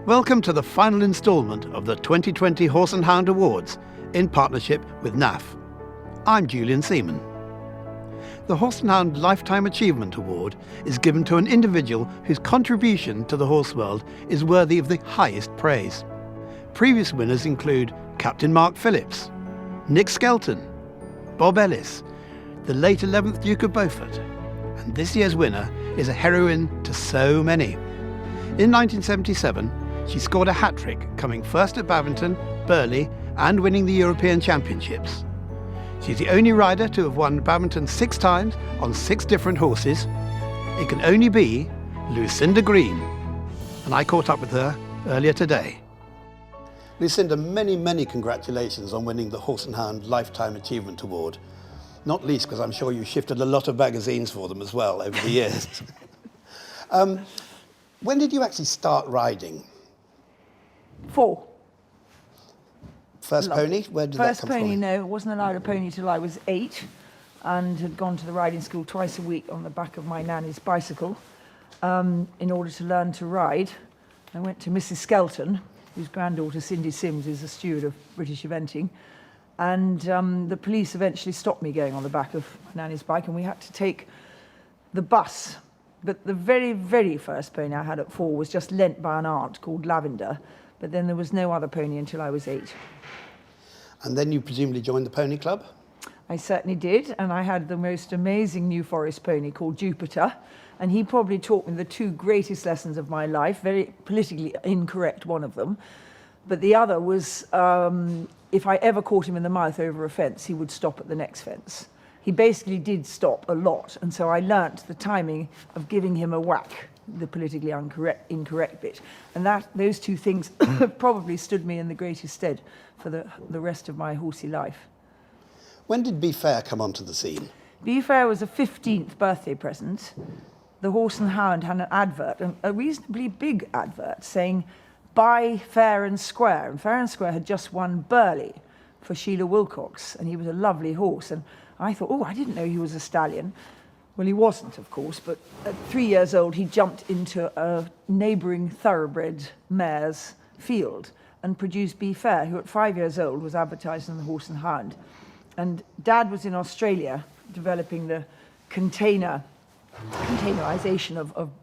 Welcome to the final instalment of the 2020 Horse and Hound Awards in partnership with NAF. I'm Julian Seaman. The Horse and Hound Lifetime Achievement Award is given to an individual whose contribution to the horse world is worthy of the highest praise. Previous winners include Captain Mark Phillips, Nick Skelton, Bob Ellis, the late 11th Duke of Beaufort, and this year's winner is a heroine to so many. In 1977, she scored a hat-trick, coming first at Babington, Burghley, and winning the European Championships. She's the only rider to have won Badminton 6 times on 6 different horses. It can only be Lucinda Green. And I caught up with her earlier today. Lucinda, many congratulations on winning the Horse and Hound Lifetime Achievement Award. Not least because I'm sure you shifted a lot of magazines for them as well over the years. When did you actually start riding? 4. First pony? Where did that come from? First pony, no. I wasn't allowed a pony till I was 8 and had gone to the riding school twice a week on the back of my nanny's bicycle in order to learn to ride. I went to Mrs. Skelton, whose granddaughter Cindy Sims is a steward of British eventing, and the police eventually stopped me going on the back of my nanny's bike, and we had to take the bus. But the very first pony I had at 4 was just lent by an aunt called Lavender, but then there was no other pony until I was 8. And then you presumably joined the pony club? I certainly did, and I had the most amazing New Forest pony called Jupiter, and he probably taught me the 2 greatest lessons of my life, very politically incorrect one of them, but the other was if I ever caught him in the mouth over a fence, he would stop at the next fence. He basically did stop a lot, and so I learnt the timing of giving him a whack, the politically incorrect bit. And those 2 things probably stood me in the greatest stead for the rest of my horsey life. When did Be Fair come onto the scene? Be Fair was a 15th birthday present. The Horse and Hound had an advert, a reasonably big advert, saying, "Buy Fair and Square." And Fair and Square had just won Burghley for Sheila Wilcox, and he was a lovely horse. And I thought, oh, I didn't know he was a stallion. Well, he wasn't, of course, but at 3 years old, he jumped into a neighbouring thoroughbred mare's field and produced Be Fair, who at 5 years old was advertised in the Horse and Hound. And Dad was in Australia developing the containerisation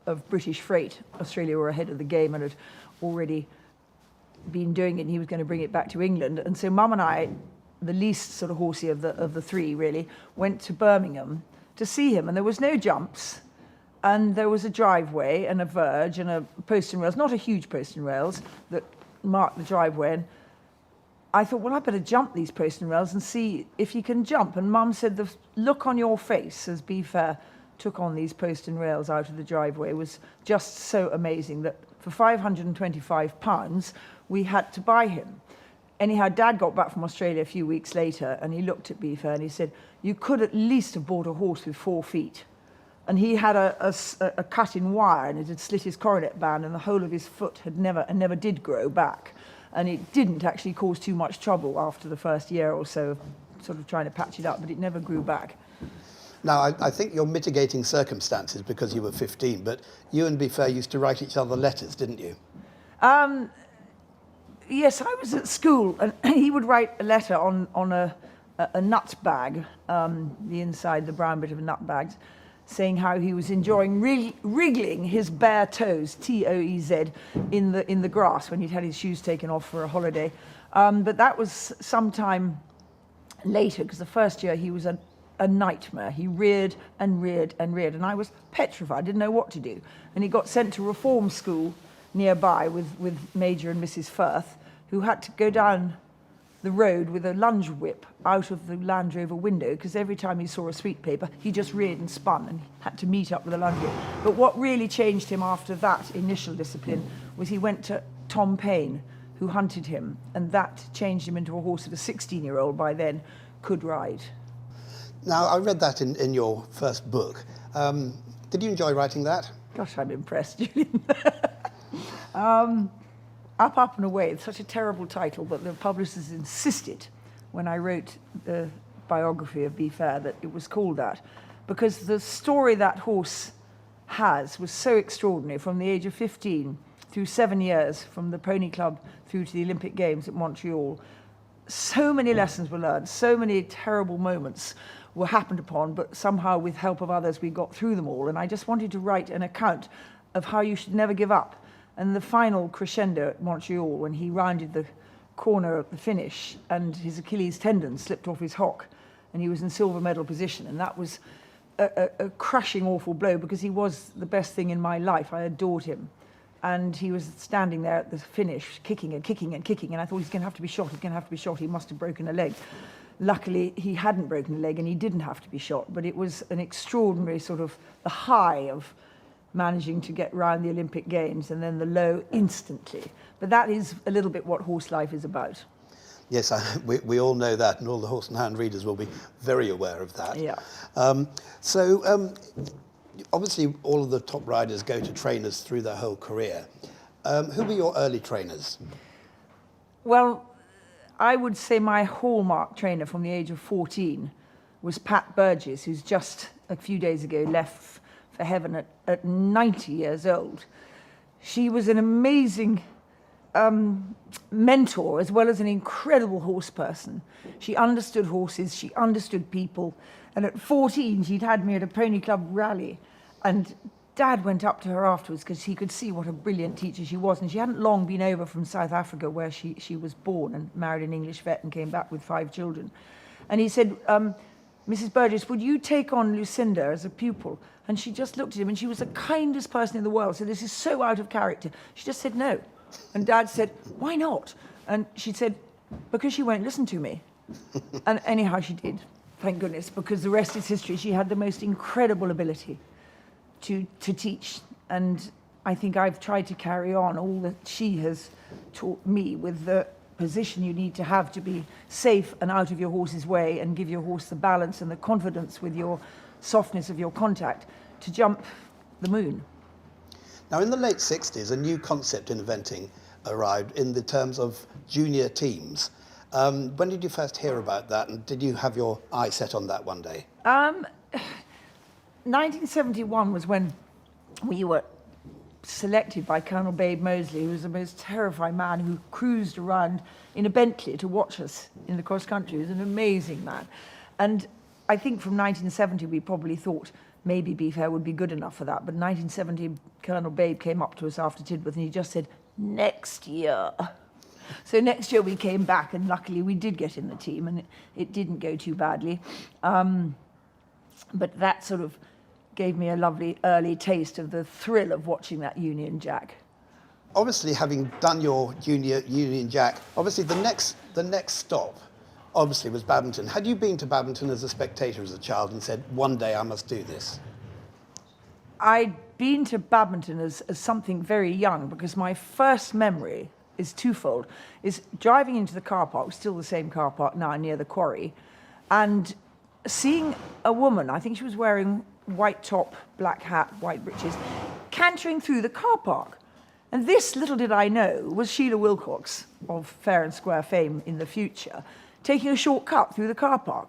of British freight. Australia were ahead of the game and had already been doing it, and he was going to bring it back to England. And so Mum and I, the least sort of horsey of the 3 really, went to Birmingham to see him, and there was no jumps, and there was a driveway and a verge and a post and rails, not a huge post and rails that marked the driveway. And I thought, well, I better jump these post and rails and see if he can jump. And Mum said, the look on your face as Be Fair took on these post and rails out of the driveway was just so amazing that for £525 we had to buy him. Anyhow, Dad got back from Australia a few weeks later, and he looked at Be Fair and he said, you could at least have bought a horse with 4 feet. And he had a cut in wire, and it had slit his coronet band, and the whole of his foot had never did grow back. And it didn't actually cause too much trouble after the first year or so of sort of trying to patch it up, but it never grew back. Now, I think you're mitigating circumstances because you were 15, but you and Be Fair used to write each other letters, didn't you? Yes, I was at school, and he would write a letter on a nut bag, the inside, the brown bit of a nut bag, saying how he was enjoying wriggling his bare toes, Toez, in the grass when he'd had his shoes taken off for a holiday. But that was sometime later, because the first year he was a nightmare. He reared and reared and reared, and I was petrified, didn't know what to do. And he got sent to reform school nearby with Major and Mrs. Firth, who had to go down the road with a lunge whip out of the Land Rover window, because every time he saw a sweet paper, he just reared and spun and had to meet up with a lunge whip. But what really changed him after that initial discipline was he went to Tom Paine, who hunted him, and that changed him into a horse that a 16-year-old by then could ride. Now, I read that in your first book. Did you enjoy writing that? Gosh, I'm impressed, Julian. Up and Away, it's such a terrible title, but the publishers insisted when I wrote the biography of Be Fair that it was called that, because the story that horse was so extraordinary. From the age of 15 through 7 years, from the Pony Club through to the Olympic Games at Montreal, so many lessons were learned, so many terrible moments were happened upon, but somehow with help of others we got through them all. And I just wanted to write an account of how you should never give up. And the final crescendo at Montreal, when he rounded the corner at the finish and his Achilles tendon slipped off his hock and he was in silver medal position, and that was a crushing, awful blow, because he was the best thing in my life. I adored him. And he was standing there at the finish, kicking and kicking and kicking, and I thought, he's going to have to be shot, he's going to have to be shot, he must have broken a leg. Luckily, he hadn't broken a leg and he didn't have to be shot, but it was an extraordinary sort of the high of managing to get round the Olympic Games, and then the low instantly. But that is a little bit what horse life is about. Yes, we all know that, and all the Horse and Hound readers will be very aware of that. Yeah. Obviously, all of the top riders go to trainers through their whole career. Who were your early trainers? Well, I would say my hallmark trainer from the age of 14 was Pat Burgess, who's just a few days ago left for heaven at 90 years old. She was an amazing mentor, as well as an incredible horse person. She understood horses, she understood people, and at 14 she'd had me at a Pony Club rally, and Dad went up to her afterwards because he could see what a brilliant teacher she was, and she hadn't long been over from South Africa, where she was born, and married an English vet and came back with 5 children. And he said, Mrs. Burgess, would you take on Lucinda as a pupil? And she just looked at him, and she was the kindest person in the world. So this is so out of character. She just said no. And Dad said, why not? And she said, because she won't listen to me. And anyhow, she did, thank goodness, because the rest is history. She had the most incredible ability to teach. And I think I've tried to carry on all that she has taught me, with the position you need to have to be safe and out of your horse's way, and give your horse the balance and the confidence with your softness of your contact to jump the moon. Now, in the late 60s, a new concept in eventing arrived in the terms of junior teams. When did you first hear about that, and did you have your eye set on that one day? 1971 was when we were selected by Colonel Babe Moseley, who was the most terrifying man, who cruised around in a Bentley to watch us in the cross country. He was an amazing man. And I think from 1970 we probably thought maybe Beef Hair would be good enough for that. But in 1970, Colonel Babe came up to us after Tidworth and he just said, next year. So next year we came back, and luckily we did get in the team, and it didn't go too badly. But that sort of gave me a lovely early taste of the thrill of watching that Union Jack. Obviously, having done your junior Union Jack, obviously the next stop obviously was Babington. Had you been to Babington as a spectator as a child and said, one day I must do this? I'd been to Badminton as something very young, because my first memory is twofold. Is driving into the car park, still the same car park now near the quarry, and seeing a woman, I think she was wearing white top, black hat, white breeches, cantering through the car park. And this, little did I know, was Sheila Wilcox of Fair and Square fame in the future, taking a shortcut through the car park.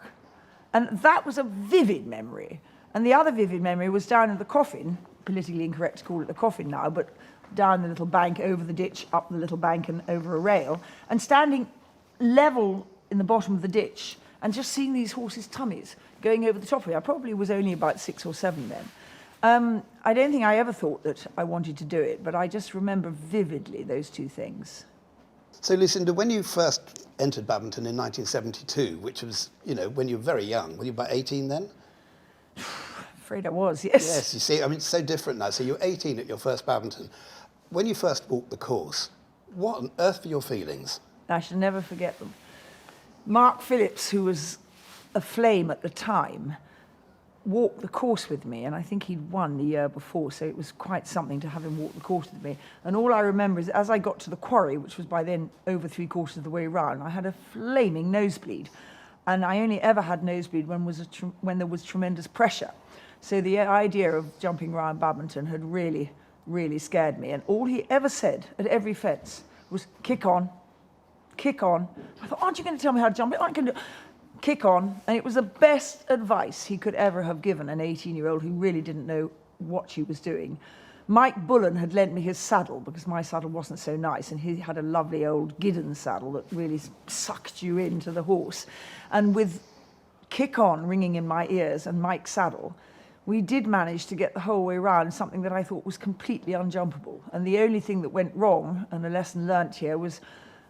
And that was a vivid memory. And the other vivid memory was down in the coffin, politically incorrect to call it the coffin now, but down the little bank, over the ditch, up the little bank and over a rail, and standing level in the bottom of the ditch and just seeing these horses' tummies going over the top of me. I probably was only about 6 or 7 then. I don't think I ever thought that I wanted to do it, but I just remember vividly those two things. So, Lucinda, when you first entered Babington in 1972, which was, when you were very young, were you about 18 then? Afraid I was, yes. Yes, you see, I mean, it's so different now. So you're 18 at your first Babington. When you first walked the course, what on earth were your feelings? I shall never forget them. Mark Phillips, who was a flame at the time, walked the course with me, and I think he'd won the year before, so it was quite something to have him walk the course with me. And all I remember is, as I got to the quarry, which was by then over 3/4 of the way round, I had a flaming nosebleed. And I only ever had nosebleed when there was tremendous pressure. So the idea of jumping around Babington had really, really scared me. And all he ever said at every fence was, kick on, kick on. I thought, aren't you going to tell me how to jump? Aren't you going to kick on? And it was the best advice he could ever have given an 18-year-old who really didn't know what she was doing. Mike Bullen had lent me his saddle because my saddle wasn't so nice, and he had a lovely old Giddon saddle that really sucked you into the horse. And with Kick On ringing in my ears and Mike's saddle, we did manage to get the whole way around something that I thought was completely unjumpable. And the only thing that went wrong, and a lesson learnt here, was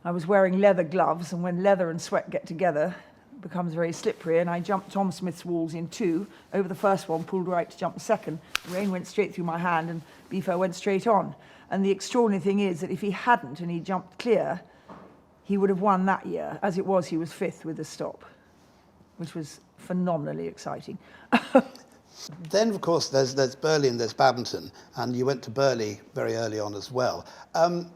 I was wearing leather gloves, and when leather and sweat get together, it becomes very slippery, and I jumped Tom Smith's walls in 2, over the first one, pulled right to jump the second. The rein went straight through my hand, and Beefo went straight on. And the extraordinary thing is that if he hadn't and he jumped clear, he would have won that year. As it was, he was 5th with a stop, which was phenomenally exciting. Then, of course, there's Burghley and there's Babington, and you went to Burghley very early on as well.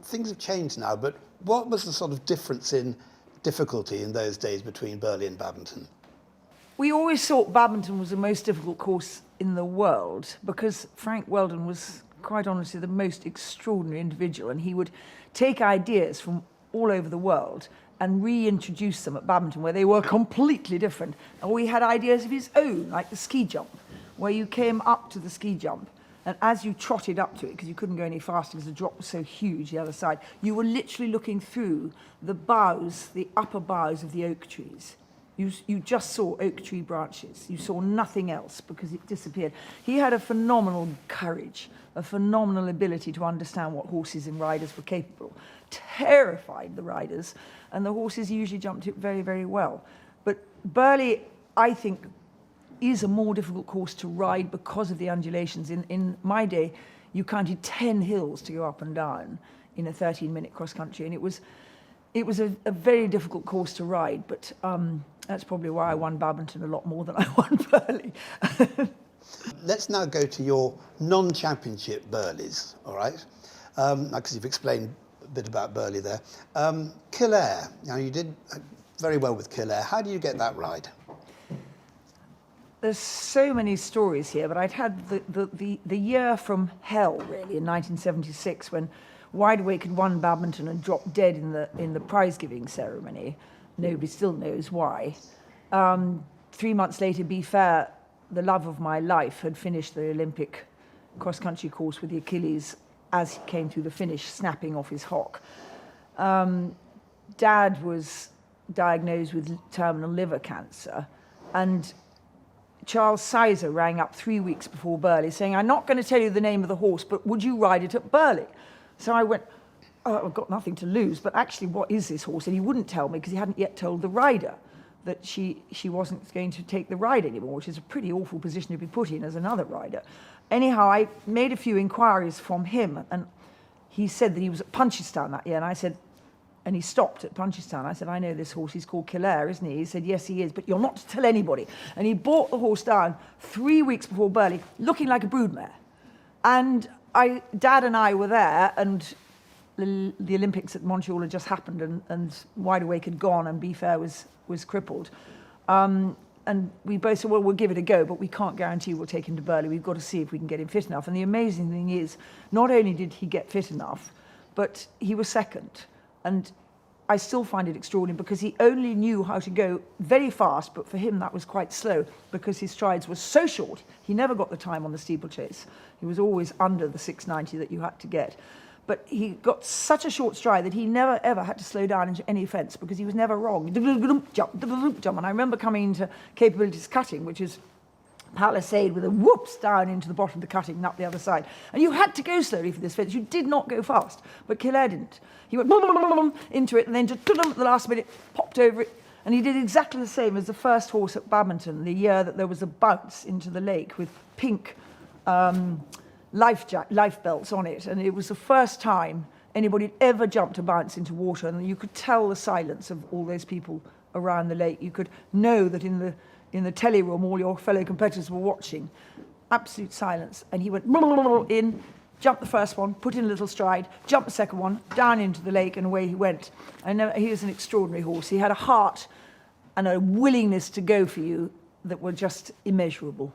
Things have changed now, but what was the sort of difference in difficulty in those days between Burghley and Babington? We always thought Babington was the most difficult course in the world because Frank Weldon was, quite honestly, the most extraordinary individual, and he would take ideas from all over the world and reintroduce them at Babington, where they were completely different. And we had ideas of his own, like the ski jump, where you came up to the ski jump, and as you trotted up to it, because you couldn't go any faster because the drop was so huge the other side, you were literally looking through the boughs, the upper boughs of the oak trees. You just saw oak tree branches. You saw nothing else because it disappeared. He had a phenomenal courage, a phenomenal ability to understand what horses and riders were capable. Terrified the riders, and the horses usually jumped it very, very well. But Burghley, I think, is a more difficult course to ride because of the undulations. In my day, you counted 10 hills to go up and down in a 13-minute cross-country, and it was a very difficult course to ride, but that's probably why I won Babington a lot more than I won Burghley. Let's now go to your non-championship Burghleys, all right? Because you've explained a bit about Burghley there. Kildare, now you did very well with Kildare. How do you get that ride? There's so many stories here, but I'd had the year from hell, really, in 1976, when Wide Awake had won Badminton and dropped dead in the prize-giving ceremony. Nobody still knows why. 3 months later, Be Fair, the love of my life, had finished the Olympic cross-country course with the Achilles as he came through the finish, snapping off his hock. Dad was diagnosed with terminal liver cancer, and Charles Sizer rang up 3 weeks before Burghley saying, "I'm not going to tell you the name of the horse, but would you ride it at Burghley?" So I went, "Oh, I've got nothing to lose, but actually, what is this horse?" And he wouldn't tell me because he hadn't yet told the rider that she wasn't going to take the ride anymore, which is a pretty awful position to be put in as another rider. Anyhow, I made a few inquiries from him, and he said that he was at Punchestown that year, and I said, and he stopped at Punchestown. I said, "I know this horse, he's called Kildare, isn't he?" He said, "Yes, he is, but you're not to tell anybody." And he brought the horse down 3 weeks before Burghley, looking like a broodmare. And Dad and I were there, and the Olympics at Montreal had just happened, and Wide Awake had gone, and Be Fair was crippled. And we both said, "Well, we'll give it a go, but we can't guarantee we'll take him to Burghley. We've got to see if we can get him fit enough." And the amazing thing is, not only did he get fit enough, but he was second. And I still find it extraordinary because he only knew how to go very fast, but for him that was quite slow because his strides were so short. He never got the time on the steeplechase. He was always under the 690 that you had to get. But he got such a short stride that he never, ever had to slow down into any fence because he was never wrong. Jump, jump. And I remember coming into capabilities cutting, which is palisade with a whoops down into the bottom of the cutting and up the other side. And you had to go slowly for this fence. You did not go fast. But Kildare didn't. He went into it and then just at the last minute popped over it. And he did exactly the same as the first horse at Babington, the year that there was a bounce into the lake with pink life belts on it. And it was the first time anybody had ever jumped a bounce into water. And you could tell the silence of all those people around the lake. You could know that in the telly room, all your fellow competitors were watching. Absolute silence. And he went in, jumped the first one, put in a little stride, jumped the second one, down into the lake, and away he went. And he was an extraordinary horse. He had a heart and a willingness to go for you that were just immeasurable.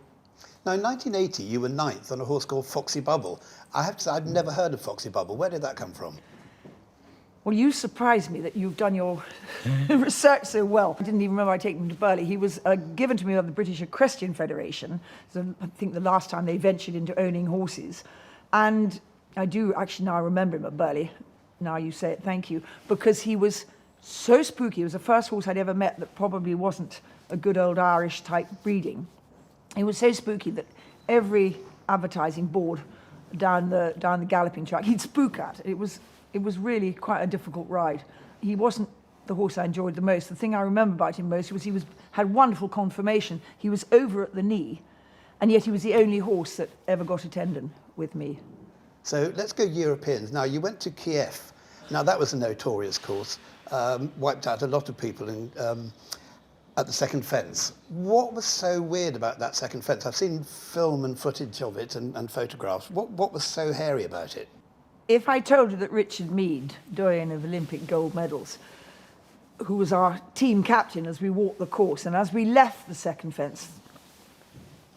Now, in 1980, you were 9th on a horse called Foxy Bubble. I have to say, I'd never heard of Foxy Bubble. Where did that come from? Well, you surprised me that you've done your research so well. I didn't even remember I'd taken him to Burghley. He was given to me by the British Equestrian Federation. So I think the last time they ventured into owning horses. And I do actually now remember him at Burghley. Now you say it, thank you. Because he was so spooky. It was the first horse I'd ever met that probably wasn't a good old Irish type breeding. He was so spooky that every advertising board down the galloping track he'd spook at. It was really quite a difficult ride. He wasn't the horse I enjoyed the most. The thing I remember about him most was had wonderful conformation. He was over at the knee, and yet he was the only horse that ever got a tendon with me. So let's go Europeans. Now, you went to Kiev. Now, that was a notorious course. Wiped out a lot of people at the second fence. What was so weird about that second fence? I've seen film and footage of it and photographs. What was so hairy about it? If I told you that Richard Mead, doyen of Olympic gold medals, who was our team captain as we walked the course, and as we left the second fence,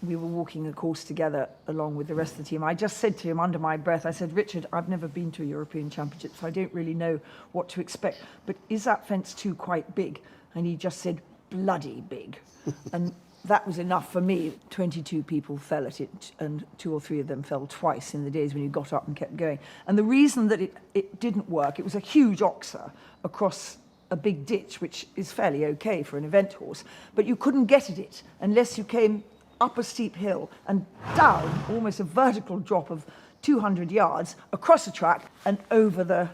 we were walking the course together along with the rest of the team. I just said to him under my breath, I said, Richard, I've never been to a European Championship, so I don't really know what to expect, but is that fence too quite big? And he just said, bloody big. And that was enough for me. 22 people fell at it, and 2 or 3 of them fell twice in the days when you got up and kept going. And the reason that it didn't work, it was a huge oxer across a big ditch, which is fairly okay for an event horse, but you couldn't get at it unless you came up a steep hill and down, almost a vertical drop of 200 yards, across the track and over the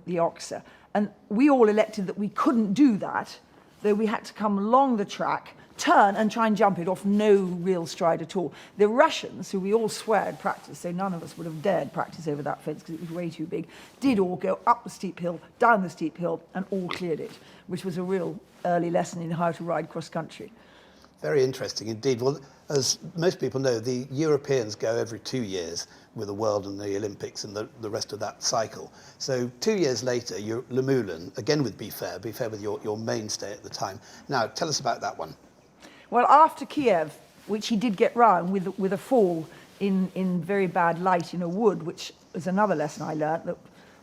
oxer. And we all elected that we couldn't do that, though we had to come along the track, turn and try and jump it off no real stride at all. The Russians, who we all swear had practiced, so none of us would have dared practice over that fence because it was way too big, did all go up the steep hill, down the steep hill, and all cleared it, which was a real early lesson in how to ride cross-country. Very interesting indeed. Well, as most people know, the Europeans go every 2 years with the World and the Olympics and the rest of that cycle. So 2 years later, you're Le Moulin, again with Be Fair with your mainstay at the time. Now, tell us about that one. Well, after Kiev, which he did get round with a fall in very bad light in a wood, which is another lesson I learnt, that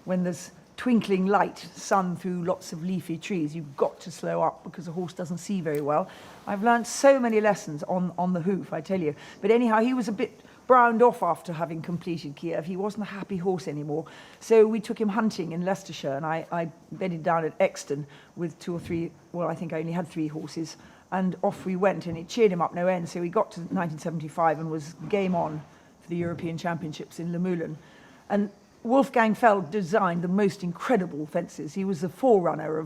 when there's twinkling light, sun through lots of leafy trees, you've got to slow up because the horse doesn't see very well. I've learnt so many lessons on the hoof, I tell you. But anyhow, he was a bit browned off after having completed Kiev. He wasn't a happy horse anymore. So we took him hunting in Leicestershire, and I bedded down at Exton with 2 or 3, well, I think I only had 3 horses, and off we went, and it cheered him up no end. So we got to 1975 and was game on for the European Championships in Le Moulin. And Wolfgang Feld designed the most incredible fences. He was the forerunner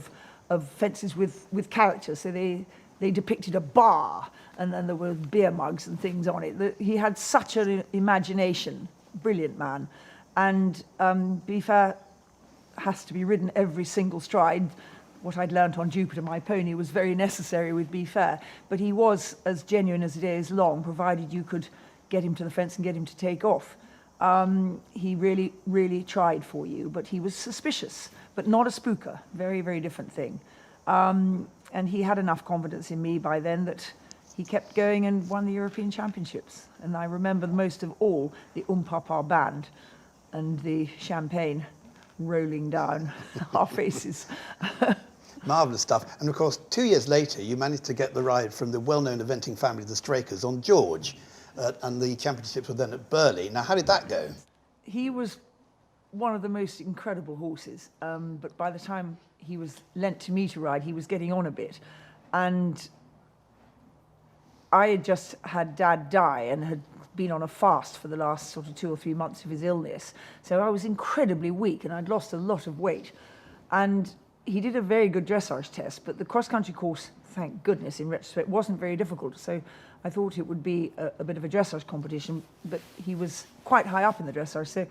of fences with character. So they depicted a bar, and then there were beer mugs and things on it. He had such an imagination, brilliant man. And Be Fair has to be ridden every single stride. What I'd learnt on Jupiter, my pony, was very necessary with Be Fair. But he was as genuine as the day is long, provided you could get him to the fence and get him to take off. He really, really tried for you, but he was suspicious, but not a spooker. Very, very different thing. And he had enough confidence in me by then that he kept going and won the European Championships. And I remember most of all the Papa band and the champagne rolling down our faces. Marvellous stuff. And of course, 2 years later, you managed to get the ride from the well-known eventing family, the Strakers, on George. And the championships were then at Burghley. Now, how did that go? He was one of the most incredible horses, but by the time he was lent to me to ride, he was getting on a bit. And I had just had Dad die and had been on a fast for the last sort of 2 or 3 months of his illness. So I was incredibly weak, and I'd lost a lot of weight. And he did a very good dressage test, but the cross-country course, thank goodness, in retrospect, wasn't very difficult. So I thought it would be a bit of a dressage competition, but he was quite high up in the dressage. So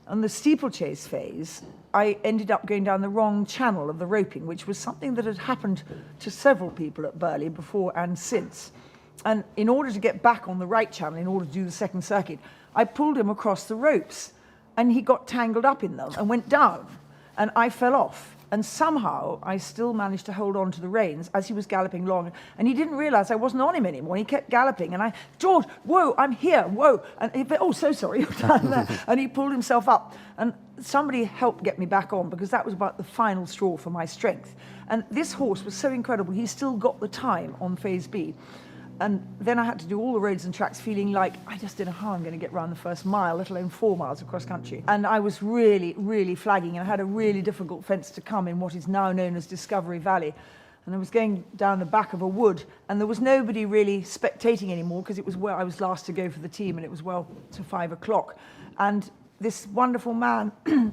on the steeplechase phase, I ended up going down the wrong channel of the roping, which was something that had happened to several people at Burghley before and since. And in order to get back on the right channel, in order to do the second circuit, I pulled him across the ropes, and he got tangled up in them and went down, and I fell off. And somehow I still managed to hold on to the reins as he was galloping along. And he didn't realise I wasn't on him anymore. He kept galloping. And George, whoa, I'm here, whoa. And oh, so sorry. And he pulled himself up. And somebody helped get me back on, because that was about the final straw for my strength. And this horse was so incredible. He still got the time on Phase B. And then I had to do all the roads and tracks feeling like I just didn't know how I'm going to get round the first mile, let alone 4 miles across country. And I was really, really flagging, and I had a really difficult fence to come in what is now known as Discovery Valley. And I was going down the back of a wood, and there was nobody really spectating anymore, because it was where I was last to go for the team, and it was well to 5 o'clock. And this wonderful man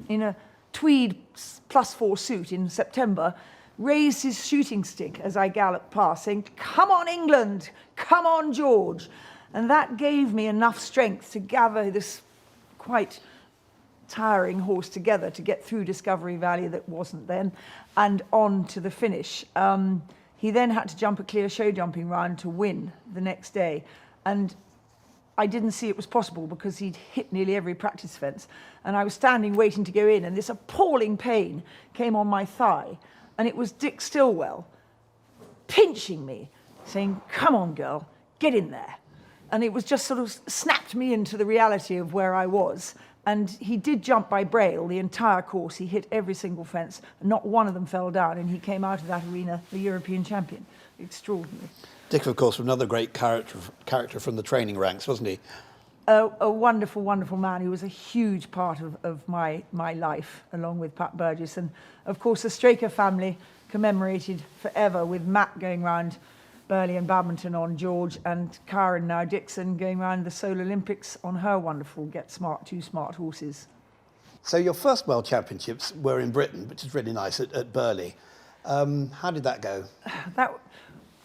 in a tweed +4 suit in September raised his shooting stick as I galloped past, saying, "Come on, England! Come on, George!" And that gave me enough strength to gather this quite tiring horse together to get through Discovery Valley, that wasn't then, and on to the finish. He then had to jump a clear show jumping round to win the next day. And I didn't see it was possible, because he'd hit nearly every practice fence. And I was standing waiting to go in, and this appalling pain came on my thigh. And it was Dick Stillwell pinching me, saying, "Come on, girl, get in there." And it was just sort of snapped me into the reality of where I was. And he did jump by braille the entire course. He hit every single fence. Not one of them fell down. And he came out of that arena the European champion. Extraordinary. Dick, of course, was another great character from the training ranks, wasn't he? A wonderful, wonderful man who was a huge part of my life, along with Pat Burgess. And, of course, the Straker family commemorated forever, with Matt going round Burley and Babington on George, and Karen, now Dixon, going round the Seoul Olympics on her wonderful Get Smart, Too Smart horses. So your first World Championships were in Britain, which is really nice, at Burley. How did that go?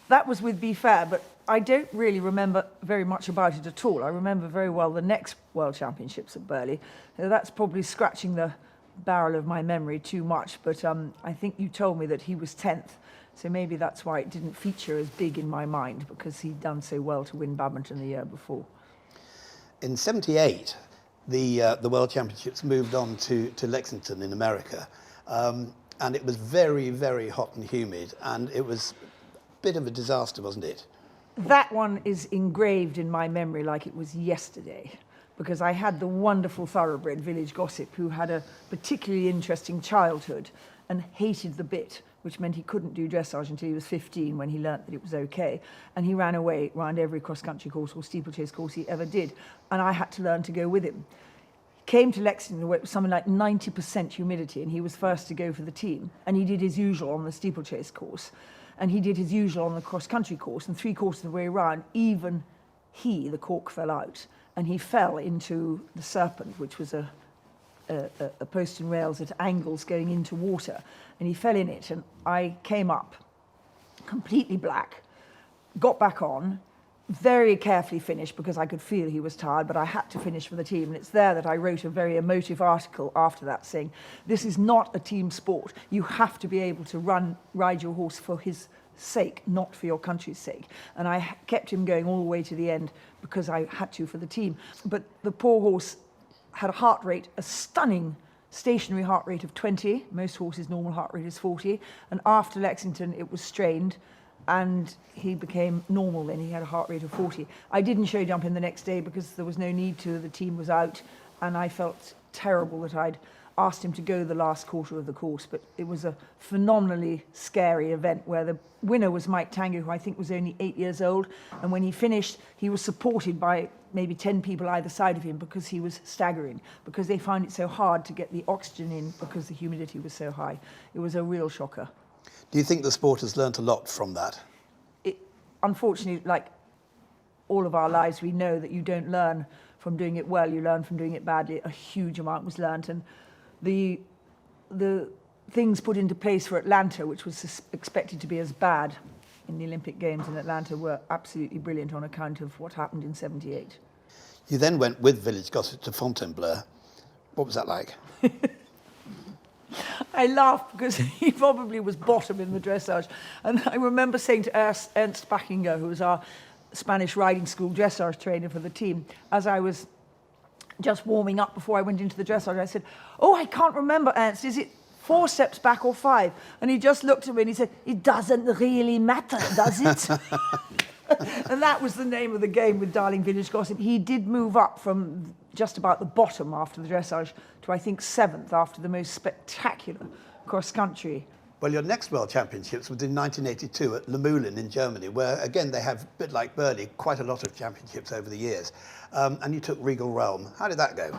That was with Be Fair, but I don't really remember very much about it at all. I remember very well the next World Championships at Burley. That's probably scratching the barrel of my memory too much, but I think you told me that he was 10th, so maybe that's why it didn't feature as big in my mind, because he'd done so well to win Badminton the year before. In '78, the World Championships moved on to Lexington in America, and it was very, very hot and humid, and it was a bit of a disaster, wasn't it? That one is engraved in my memory like it was yesterday, because I had the wonderful thoroughbred Village Gossip, who had a particularly interesting childhood and hated the bit, which meant he couldn't do dressage until he was 15, when he learnt that it was okay. And he ran away round every cross-country course or steeplechase course he ever did. And I had to learn to go with him. He came to Lexington where it was something like 90% humidity, and he was first to go for the team. And he did his usual on the steeplechase course. And he did his usual on the cross-country course, and 3/4 of the way around, even the cork fell out, and he fell into the Serpent, which was a post and rails at angles going into water, and he fell in it, and I came up completely black, got back on, very carefully finished, because I could feel he was tired, but I had to finish for the team. And it's there that I wrote a very emotive article after that, saying, this is not a team sport. You have to be able to ride your horse for his sake, not for your country's sake. And I kept him going all the way to the end, because I had to for the team. But the poor horse had a heart rate, a stunning stationary heart rate of 20. Most horses' normal heart rate is 40. And after Lexington, it was strained, and he became normal then. He had a heart rate of 40. I didn't show jump him the next day because there was no need to. The team was out, and I felt terrible that I'd asked him to go the last quarter of the course. But it was a phenomenally scary event where the winner was Mike Tango, who I think was only 8 years old. And when he finished, he was supported by maybe 10 people either side of him, because he was staggering, because they found it so hard to get the oxygen in because the humidity was so high. It was a real shocker. Do you think the sport has learnt a lot from that? Unfortunately, like all of our lives, we know that you don't learn from doing it well, you learn from doing it badly. A huge amount was learnt, and the things put into place for Atlanta, which was expected to be as bad in the Olympic Games in Atlanta, were absolutely brilliant on account of what happened in '78. You then went with Village Gossip to Fontainebleau. What was that like? I laughed because he probably was bottom in the dressage. And I remember saying to Ernst Backinger, who was our Spanish riding school dressage trainer for the team, as I was just warming up before I went into the dressage, I said, "Oh, I can't remember, Ernst, is it 4 steps back or 5. And he just looked at me and he said, it doesn't really matter, does it? And that was the name of the game with Darling Village Gossip. He did move up from just about the bottom after the dressage to, I think, 7th after the most spectacular cross-country. Well, your next World Championships was in 1982 at Le Moulin in Germany, where, again, they have, a bit like Burley, quite a lot of championships over the years. And you took Regal Realm. How did that go?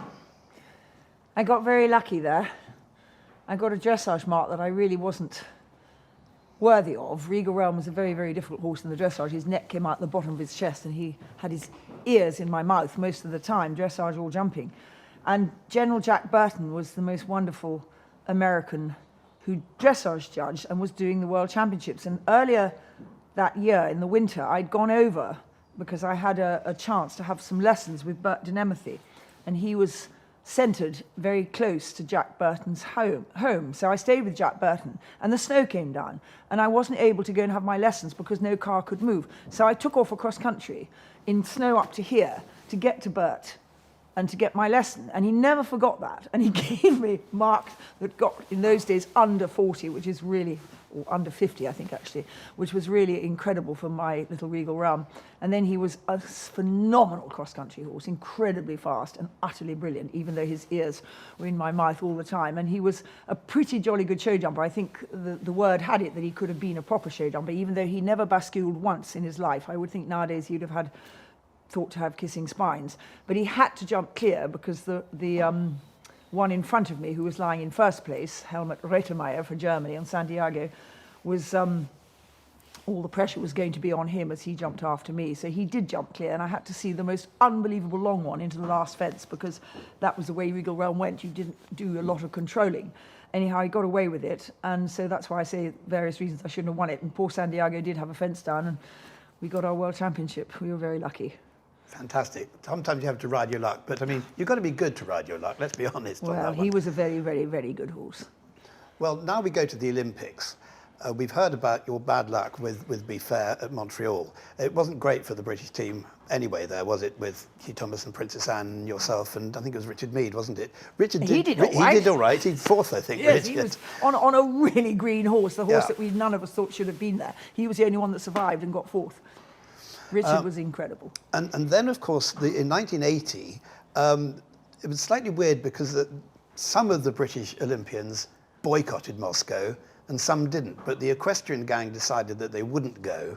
I got very lucky there. I got a dressage mark that I really wasn't worthy of. Regal Realm was a very, very difficult horse in the dressage. His neck came out the bottom of his chest and he had his ears in my mouth most of the time, dressage or jumping. And General Jack Burton was the most wonderful American who dressage judged and was doing the World Championships. And earlier that year in the winter, I'd gone over because I had a chance to have some lessons with Bert Denemothy, and he was centred very close to Jack Burton's home. So I stayed with Jack Burton, and the snow came down, and I wasn't able to go and have my lessons because no car could move. So I took off across country in snow up to here to get to Bert and to get my lesson. And he never forgot that. And he gave me marks that got, in those days, under 40, which is really, or under 50, I think, actually, which was really incredible for my little Regal Realm. And then he was a phenomenal cross-country horse, incredibly fast and utterly brilliant, even though his ears were in my mouth all the time. And he was a pretty jolly good show jumper. I think the word had it that he could have been a proper show jumper, even though he never basculed once in his life. I would think nowadays he'd have had thought to have kissing spines, but he had to jump clear because the one in front of me, who was lying in first place, Helmut Rettermeier for Germany on Santiago, was all the pressure was going to be on him as he jumped after me. So he did jump clear, and I had to see the most unbelievable long one into the last fence because that was the way Regal Realm went. You didn't do a lot of controlling. Anyhow, he got away with it, and so that's why I say various reasons I shouldn't have won it. And poor Santiago did have a fence down, and we got our World Championship. We were very lucky. Fantastic. Sometimes you have to ride your luck, but I mean, you've got to be good to ride your luck, let's be honest. Well, he was a very, very, very good horse. Well, now we go to the Olympics. We've heard about your bad luck with Be Fair at Montreal. It wasn't great for the British team anyway there, was it, with Hugh Thomas and Princess Anne and yourself, and I think it was Richard Mead, wasn't it? He did all right. He did all right. He's fourth, I think. Yes, Richard. he was on a really green horse, the horse that none of us thought should have been there. He was the only one that survived and got fourth. Richard was incredible. And then, of course, in 1980, it was slightly weird because some of the British Olympians boycotted Moscow and some didn't. But the equestrian gang decided that they wouldn't go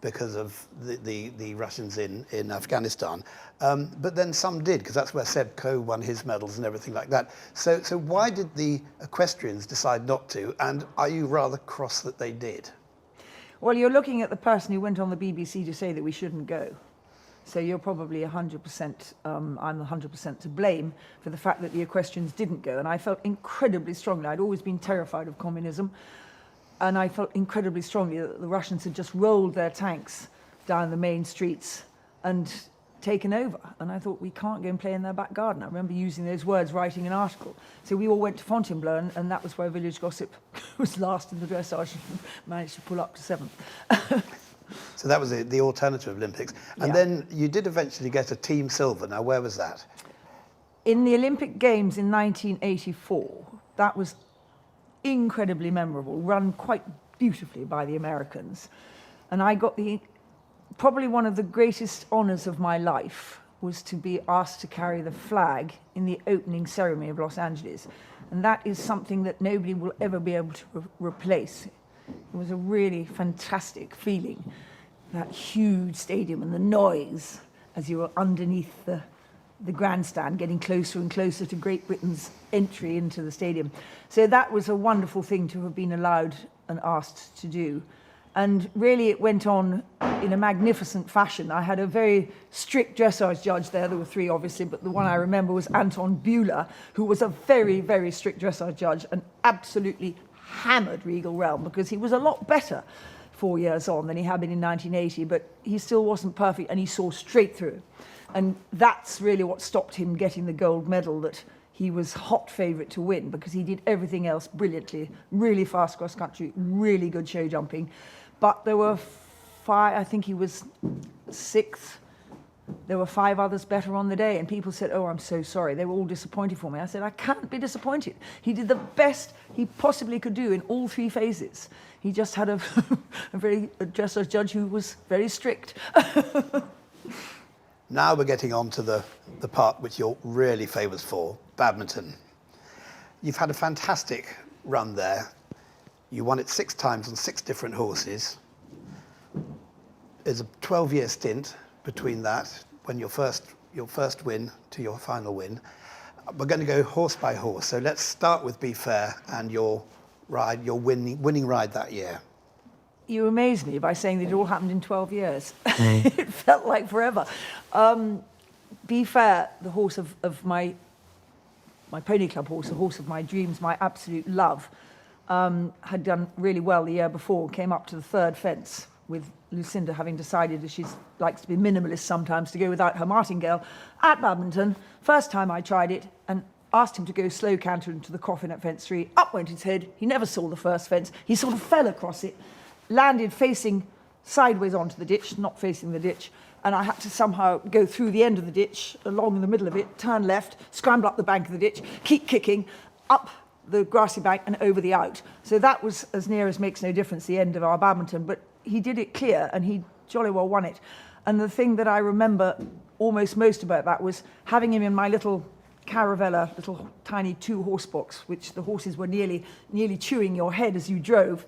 because of the Russians in Afghanistan. But then some did, because that's where Seb Coe won his medals and everything like that. So why did the equestrians decide not to? And are you rather cross that they did? Well, you're looking at the person who went on the BBC to say that we shouldn't go. So you're probably 100%, I'm 100% to blame for the fact that the equestrians didn't go. And I felt incredibly strongly. I'd always been terrified of communism. And I felt incredibly strongly that the Russians had just rolled their tanks down the main streets and taken over. And I thought, we can't go and play in their back garden. I remember using those words, writing an article. So we all went to Fontainebleau, and that was where Village Gossip was last in the dressage and managed to pull up to 7th. So that was the alternative Olympics. And then you did eventually get a team silver. Now, where was that? In the Olympic Games in 1984. That was incredibly memorable, run quite beautifully by the Americans. And I got probably one of the greatest honours of my life was to be asked to carry the flag in the opening ceremony of Los Angeles. And that is something that nobody will ever be able to replace. It was a really fantastic feeling, that huge stadium and the noise as you were underneath the grandstand, getting closer and closer to Great Britain's entry into the stadium. So that was a wonderful thing to have been allowed and asked to do. And really it went on in a magnificent fashion. I had a very strict dressage judge there. There were 3, obviously, but the one I remember was Anton Buehler, who was a very, very strict dressage judge and absolutely hammered Regal Realm because he was a lot better 4 years on than he had been in 1980, but he still wasn't perfect and he saw straight through. And that's really what stopped him getting the gold medal that he was hot favourite to win, because he did everything else brilliantly, really fast cross country, really good show jumping. But there were 5, I think he was 6th there were 5 others better on the day, and people said, "Oh, I'm so sorry." They were all disappointed for me. I said, "I can't be disappointed. He did the best he possibly could do in all 3 phases. He just had a a judge who was very strict." Now we're getting on to the part which you're really famous for, Badminton. You've had a fantastic run there. You won it 6 times on 6 different horses. There's a 12-year stint between that, when your first win to your final win. We're going to go horse by horse. So let's start with Be Fair and your ride, your winning ride that year. You amaze me by saying that it all happened in 12 years. It felt like forever. Be Fair, the horse of my pony club horse, the horse of my dreams, my absolute love, had done really well the year before, came up to the 3rd fence with Lucinda having decided that she likes to be minimalist sometimes, to go without her martingale at Babington. First time I tried it and asked him to go slow canter into the coffin at fence 3. Up went his head. He never saw the first fence. He sort of fell across it, landed facing sideways onto the ditch, not facing the ditch, and I had to somehow go through the end of the ditch, along the middle of it, turn left, scramble up the bank of the ditch, keep kicking, up the grassy bank and over the out. So that was, as near as makes no difference, the end of our Badminton, but he did it clear and he jolly well won it. And the thing that I remember almost most about that was having him in my little caravella, little tiny 2-horse box, which the horses were nearly chewing your head as you drove,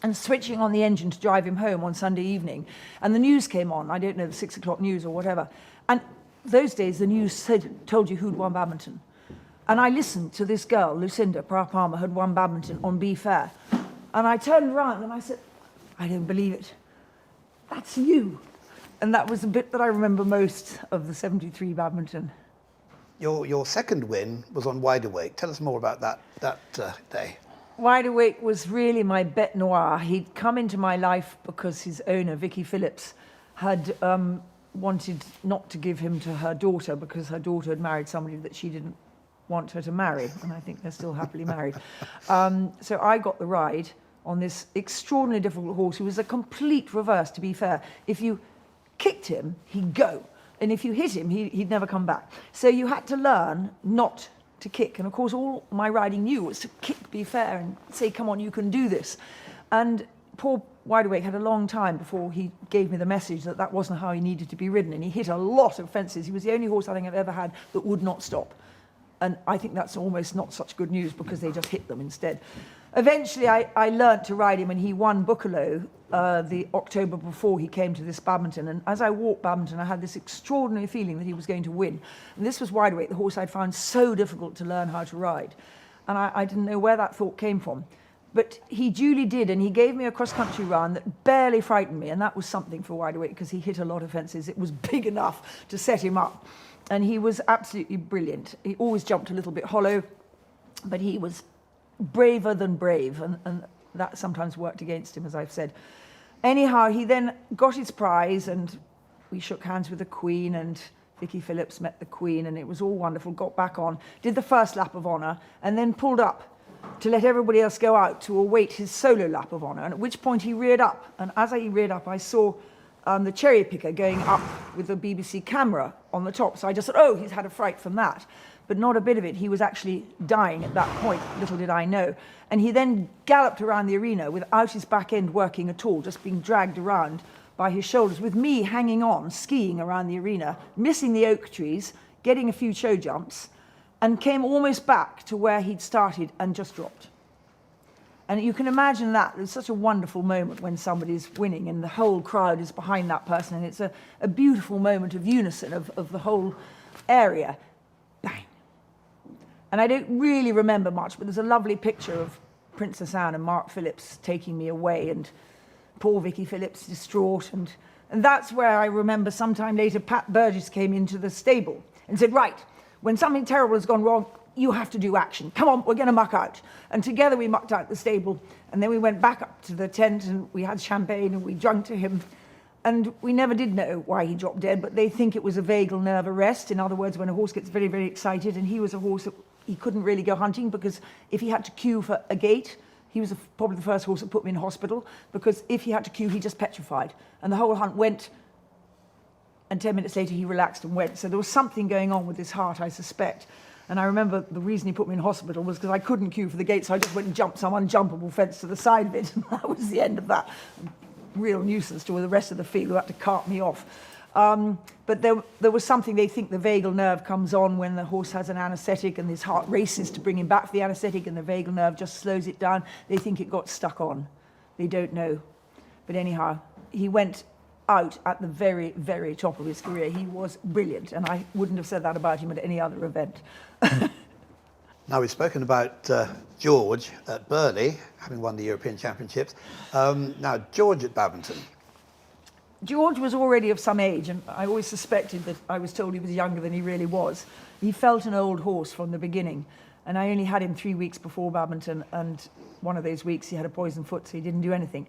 and switching on the engine to drive him home on Sunday evening. And the news came on, I don't know, the 6 o'clock news or whatever. And those days the news told you who'd won Badminton. And I listened to this girl, Lucinda Palmer, had won Badminton on Be Fair. And I turned around and I said, "I don't believe it. That's you." And that was the bit that I remember most of the 73 Badminton. Your second win was on Wide Awake. Tell us more about that day. Wide Awake was really my bête noire. He'd come into my life because his owner, Vicky Phillips, had wanted not to give him to her daughter because her daughter had married somebody that she didn't want her to marry, and I think they're still happily married. So I got the ride on this extraordinarily difficult horse who was a complete reverse, to Be Fair. If you kicked him, he'd go. And if you hit him, he'd never come back. So you had to learn not to kick. And of course, all my riding knew was to kick, Be Fair, and say, "Come on, you can do this." And poor Wide Awake had a long time before he gave me the message that that wasn't how he needed to be ridden. And he hit a lot of fences. He was the only horse I think I've ever had that would not stop. And I think that's almost not such good news because they just hit them instead. Eventually, I learnt to ride him, and he won Buccaleau the October before he came to this Badminton. And as I walked Badminton, I had this extraordinary feeling that he was going to win. And this was Wide Awake, the horse I'd found so difficult to learn how to ride. And I didn't know where that thought came from. But he duly did, and he gave me a cross-country run that barely frightened me, and that was something for Wide Awake because he hit a lot of fences. It was big enough to set him up. And he was absolutely brilliant. He always jumped a little bit hollow, but he was braver than brave, and that sometimes worked against him, as I've said. Anyhow, he then got his prize, and we shook hands with the Queen, and Vicky Phillips met the Queen, and it was all wonderful. Got back on, did the first lap of honour, and then pulled up to let everybody else go out to await his solo lap of honour, and at which point he reared up. And as he reared up, I saw the cherry picker going up with the BBC camera on the top. So I just thought, oh, he's had a fright from that. But not a bit of it. He was actually dying at that point, little did I know. And he then galloped around the arena without his back end working at all, just being dragged around by his shoulders, with me hanging on, skiing around the arena, missing the oak trees, getting a few show jumps, and came almost back to where he'd started and just dropped. And you can imagine that. It's such a wonderful moment when somebody's winning and the whole crowd is behind that person, and it's a beautiful moment of unison of the whole area. Bang. And I don't really remember much, but there's a lovely picture of Princess Anne and Mark Phillips taking me away, and poor Vicky Phillips distraught. And that's where I remember sometime later Pat Burgess came into the stable and said, right, when something terrible has gone wrong, you have to do action. Come on, we're going to muck out. And together we mucked out the stable, and then we went back up to the tent and we had champagne and we drank to him. And we never did know why he dropped dead, but they think it was a vagal nerve arrest. In other words, when a horse gets very, very excited, and he was a horse that he couldn't really go hunting because if he had to queue for a gate, he was probably the first horse that put me in hospital, because if he had to queue, he just petrified. And the whole hunt went And 10 minutes later, he relaxed and went. So there was something going on with his heart, I suspect. And I remember the reason he put me in hospital was because I couldn't queue for the gate, so I just went and jumped some unjumpable fence to the side of it. And that was the end of that. Real nuisance to the rest of the field who had to cart me off. But there was something, they think the vagal nerve comes on when the horse has an anaesthetic and his heart races to bring him back for the anaesthetic, and the vagal nerve just slows it down. They think it got stuck on. They don't know. But anyhow, he went out at the very, very top of his career. He was brilliant, and I wouldn't have said that about him at any other event. Now, we've spoken about George at Burghley, having won the European Championships. Now, George at Babington. George was already of some age, and I always suspected that I was told he was younger than he really was. He felt an old horse from the beginning, and I only had him 3 weeks before Badminton, and one of those weeks he had a poisoned foot, so he didn't do anything.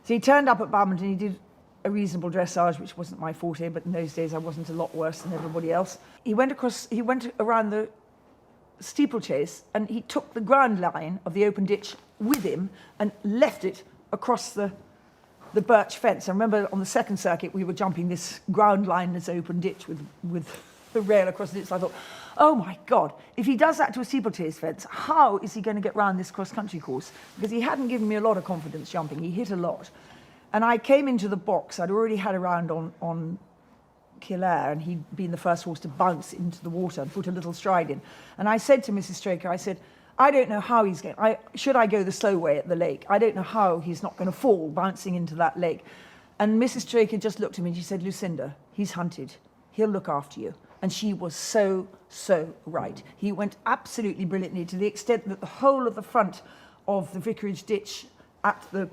So he turned up at Badminton, he did a reasonable dressage, which wasn't my forte, but in those days I wasn't a lot worse than everybody else. He went around the Steeplechase, and he took the ground line of the open ditch with him and left it across the birch fence. I remember on the second circuit we were jumping this ground line, this open ditch with the rail across the ditch. So I thought, oh my God, if he does that to a steeplechase fence, how is he going to get round this cross-country course? Because he hadn't given me a lot of confidence jumping. He hit a lot. And I came into the box. I'd already had a round on Kildare, and he'd been the first horse to bounce into the water and put a little stride in. And I said to Mrs. Straker, I said, I don't know how he's going. Should I go the slow way at the lake? I don't know how he's not going to fall bouncing into that lake. And Mrs. Straker just looked at me and she said, Lucinda, he's hunted. He'll look after you. And she was so right. He went absolutely brilliantly, to the extent that the whole of the front of the vicarage ditch at the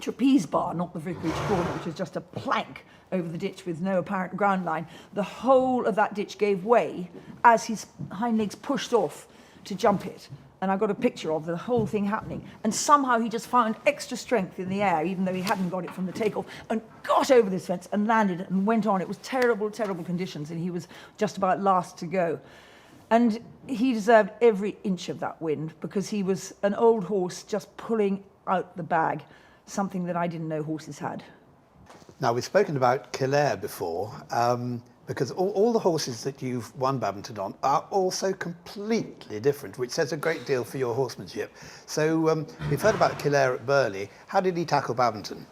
trapeze bar, not the vicarage corner, which is just a plank over the ditch with no apparent ground line, the whole of that ditch gave way as his hind legs pushed off to jump it. And I got a picture of the whole thing happening. And somehow he just found extra strength in the air, even though he hadn't got it from the takeoff, and got over this fence and landed it and went on. It was terrible, terrible conditions, and he was just about last to go. And he deserved every inch of that win, because he was an old horse just pulling out the bag, something that I didn't know horses had. Now, we've spoken about Kildare before, because all the horses that you've won Badminton on are also completely different, which says a great deal for your horsemanship. So we've heard about Kildare at Burghley. How did he tackle Badminton?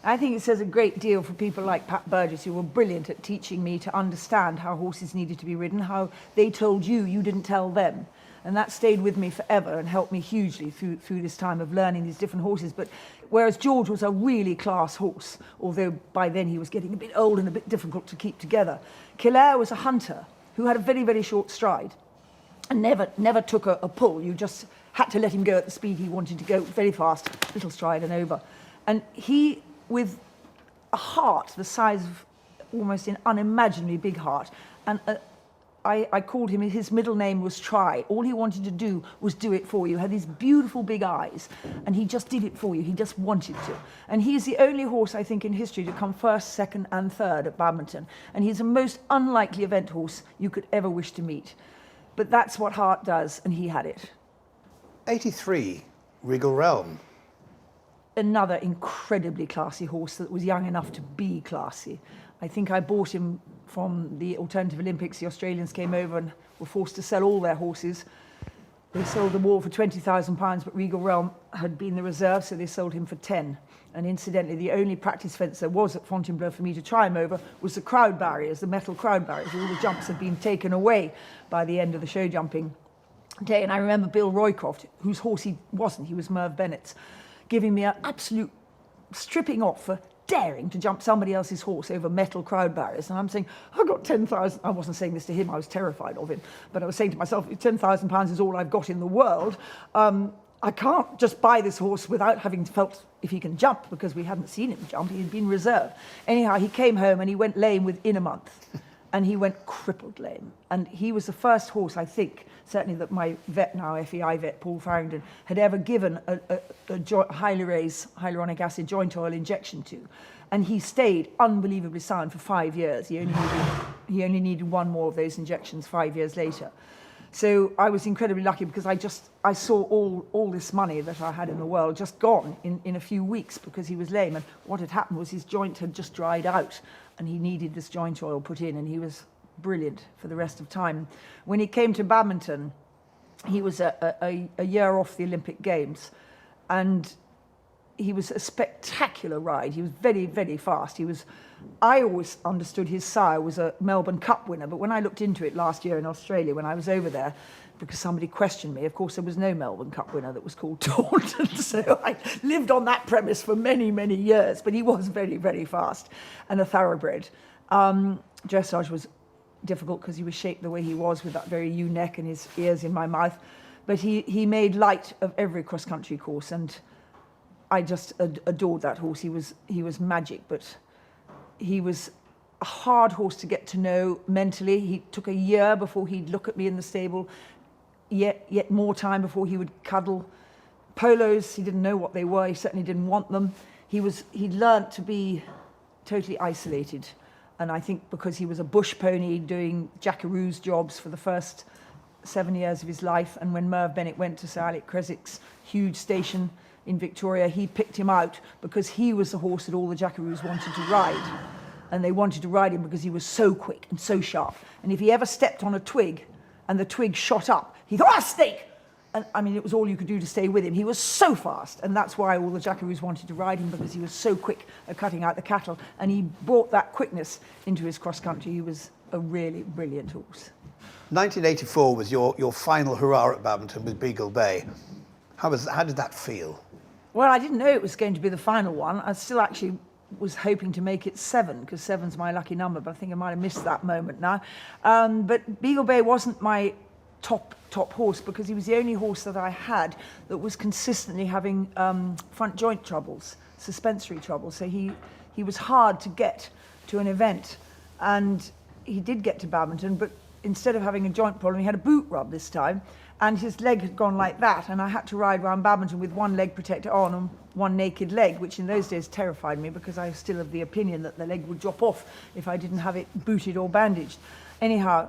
I think it says a great deal for people like Pat Burgess, who were brilliant at teaching me to understand how horses needed to be ridden, how they told you, you didn't tell them. And that stayed with me forever and helped me hugely through this time of learning these different horses. But whereas George was a really class horse, although by then he was getting a bit old and a bit difficult to keep together, Kildare was a hunter who had a very, very short stride and never took a pull. You just had to let him go at the speed he wanted to go, very fast, little stride and over. And he, with a heart the size of almost an unimaginably big heart, and I called him, his middle name was Try. All he wanted to do was do it for you. He had these beautiful big eyes, and he just did it for you. He just wanted to. And he's the only horse, I think, in history to come first, second, and third at Babington. And he's the most unlikely event horse you could ever wish to meet. But that's what heart does, and he had it. 83, Regal Realm. Another incredibly classy horse that was young enough to be classy. I think I bought him from the Alternative Olympics. The Australians came over and were forced to sell all their horses. They sold them all for £20,000, but Regal Realm had been the reserve, so they sold him for 10. And incidentally, the only practice fence there was at Fontainebleau for me to try him over was the crowd barriers, the metal crowd barriers. All the jumps had been taken away by the end of the show jumping day. And I remember Bill Roycroft, whose horse he wasn't, he was Merv Bennett's, giving me an absolute stripping off for daring to jump somebody else's horse over metal crowd barriers. And I'm saying, I've got 10,000, I wasn't saying this to him, I was terrified of him, but I was saying to myself, £10,000 is all I've got in the world. I can't just buy this horse without having felt if he can jump, because we hadn't seen him jump, he had been reserved. Anyhow, he came home and he went lame within a month. And he went crippled lame. And he was the first horse, I think, certainly that my vet now, FEI vet, Paul Farrington, had ever given a hyaluronic acid joint oil injection to. And he stayed unbelievably sound for 5 years. He only needed one more of those injections 5 years later. So I was incredibly lucky, because I saw all this money that I had in the world just gone in a few weeks because he was lame. And what had happened was his joint had just dried out. and he needed this joint oil put in, and he was brilliant for the rest of time. When he came to Babington, he was a year off the Olympic Games, and he was a spectacular ride. He was very, very fast. I always understood his sire was a Melbourne Cup winner, but when I looked into it last year in Australia, when I was over there, because somebody questioned me, of course there was no Melbourne Cup winner that was called Taunton, so I lived on that premise for many, many years, but he was very, very fast and a thoroughbred. Dressage was difficult because he was shaped the way he was with that very ewe neck and his ears in my mouth, but he made light of every cross-country course, and I just adored that horse. He was magic, but he was a hard horse to get to know mentally. He took a year before he'd look at me in the stable, yet more time before he would cuddle. Polos, he didn't know what they were. He certainly didn't want them. He'd learnt to be totally isolated. And I think because he was a bush pony doing jackaroo's jobs for the first 7 years of his life, and when Merv Bennett went to Sir Alec Creswick's huge station in Victoria, he picked him out because he was the horse that all the jackaroos wanted to ride. And they wanted to ride him because he was so quick and so sharp. And if he ever stepped on a twig and the twig shot up, he thought, snake! And I mean, it was all you could do to stay with him. He was so fast, and that's why all the jackaroos wanted to ride him, because he was so quick at cutting out the cattle, and he brought that quickness into his cross-country. He was a really brilliant horse. 1984 was your final hurrah at Babington with Beagle Bay. How did that feel? Well, I didn't know it was going to be the final one. I still actually was hoping to make it 7, because 7's my lucky number, but I think I might have missed that moment now. But Beagle Bay wasn't my top horse, because he was the only horse that I had that was consistently having front joint troubles, suspensory troubles. So he was hard to get to an event, and he did get to Badminton, but instead of having a joint problem, he had a boot rub this time, and his leg had gone like that, and I had to ride around Babington with one leg protector on and one naked leg, which in those days terrified me, because I was still of the opinion that the leg would drop off if I didn't have it booted or bandaged. Anyhow,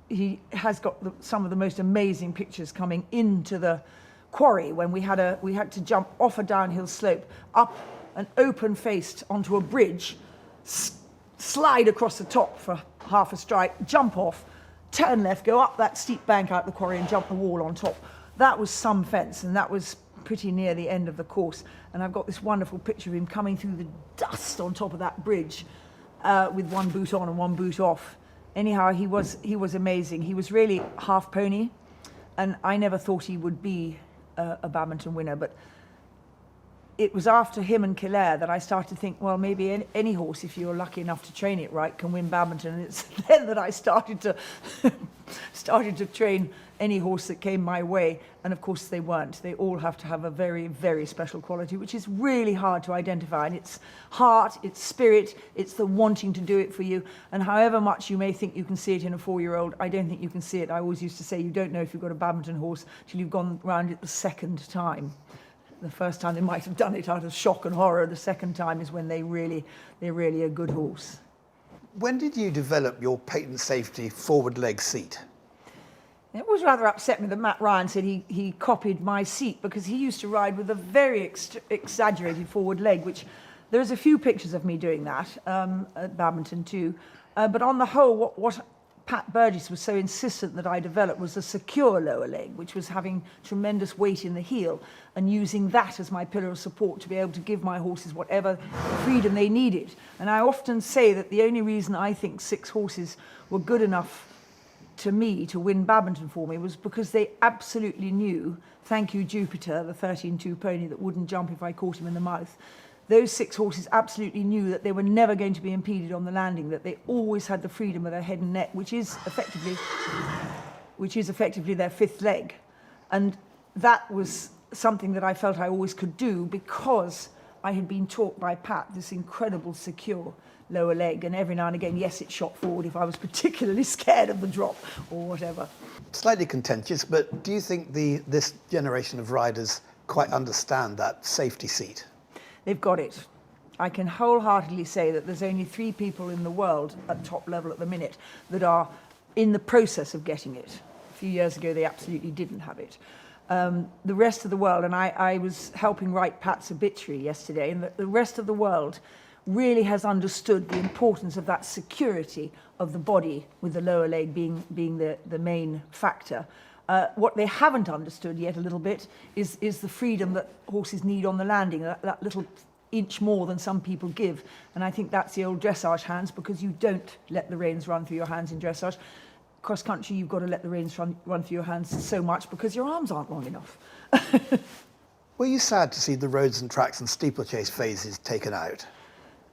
he has got some of the most amazing pictures coming into the quarry when we had to jump off a downhill slope, up an open-faced onto a bridge, slide across the top for half a strike, jump off, turn left, go up that steep bank out the quarry and jump the wall on top. That was some fence, and that was pretty near the end of the course. And I've got this wonderful picture of him coming through the dust on top of that bridge with one boot on and one boot off. Anyhow, he was amazing. He was really half pony, and I never thought he would be a Badminton winner, but it was after him and Kildare that I started to think, well, maybe any horse, if you're lucky enough to train it right, can win Badminton. And it's then that I started to train any horse that came my way. And of course they weren't. They all have to have a very, very special quality, which is really hard to identify. And it's heart, it's spirit, it's the wanting to do it for you. And however much you may think you can see it in a 4-year-old, I don't think you can see it. I always used to say you don't know if you've got a Badminton horse till you've gone round it the second time. The first time they might have done it out of shock and horror. The second time is when they're really a good horse. When did you develop your patent safety forward leg seat? It was rather upset me that Matt Ryan said he copied my seat, because he used to ride with a very exaggerated forward leg, which there's a few pictures of me doing that at Babington too. But on the whole, what Pat Burgess was so insistent that I developed was a secure lower leg, which was having tremendous weight in the heel and using that as my pillar of support to be able to give my horses whatever freedom they needed. And I often say that the only reason I think 6 horses were good enough to me to win Babington for me was because they absolutely knew, thank you Jupiter, the 13-2 pony that wouldn't jump if I caught him in the mouth, those 6 horses absolutely knew that they were never going to be impeded on the landing, that they always had the freedom of their head and neck, which is effectively their 5th leg. And that was something that I felt I always could do, because I had been taught by Pat this incredible secure lower leg, and every now and again, yes, it shot forward if I was particularly scared of the drop or whatever. Slightly contentious, but do you think this generation of riders quite understand that safety seat? They've got it. I can wholeheartedly say that there's only 3 people in the world at top level at the minute that are in the process of getting it. A few years ago, they absolutely didn't have it. The rest of the world, and I was helping write Pat's obituary yesterday, and the rest of the world really has understood the importance of that security of the body, with the lower leg being the main factor. What they haven't understood yet a little bit is the freedom that horses need on the landing, that little inch more than some people give. And I think that's the old dressage hands, because you don't let the reins run through your hands in dressage. Cross country, you've got to let the reins run through your hands so much because your arms aren't long enough. Were you sad to see the roads and tracks and steeplechase phases taken out?